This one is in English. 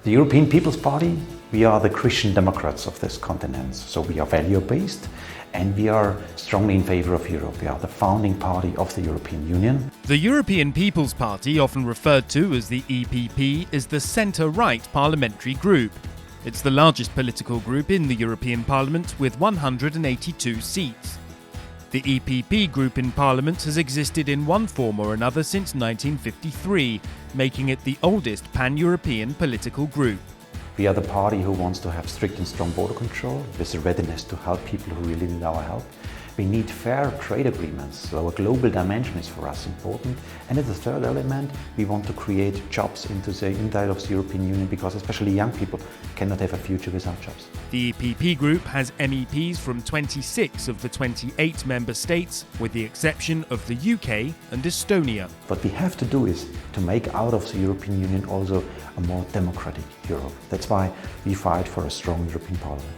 The European People's Party, we are the Christian Democrats of this continent. So we are value-based and we are strongly in favor of Europe. We are the founding party of the European Union. The European People's Party, often referred to as the EPP, is the centre-right parliamentary group. It's the largest political group in the European Parliament with 182 seats. The EPP group in Parliament has existed in one form or another since 1953, making it the oldest pan-European political group. We are the party who wants to have strict and strong border control, with a readiness to help people who really need our help. We need fair trade agreements, so a global dimension is for us important. And as a third element, we want to create jobs inside of the European Union, because especially young people cannot have a future without jobs. The EPP group has MEPs from 26 of the 28 member states, with the exception of the UK and Estonia. What we have to do is to make out of the European Union also a more democratic Europe. That's why we fight for a strong European Parliament.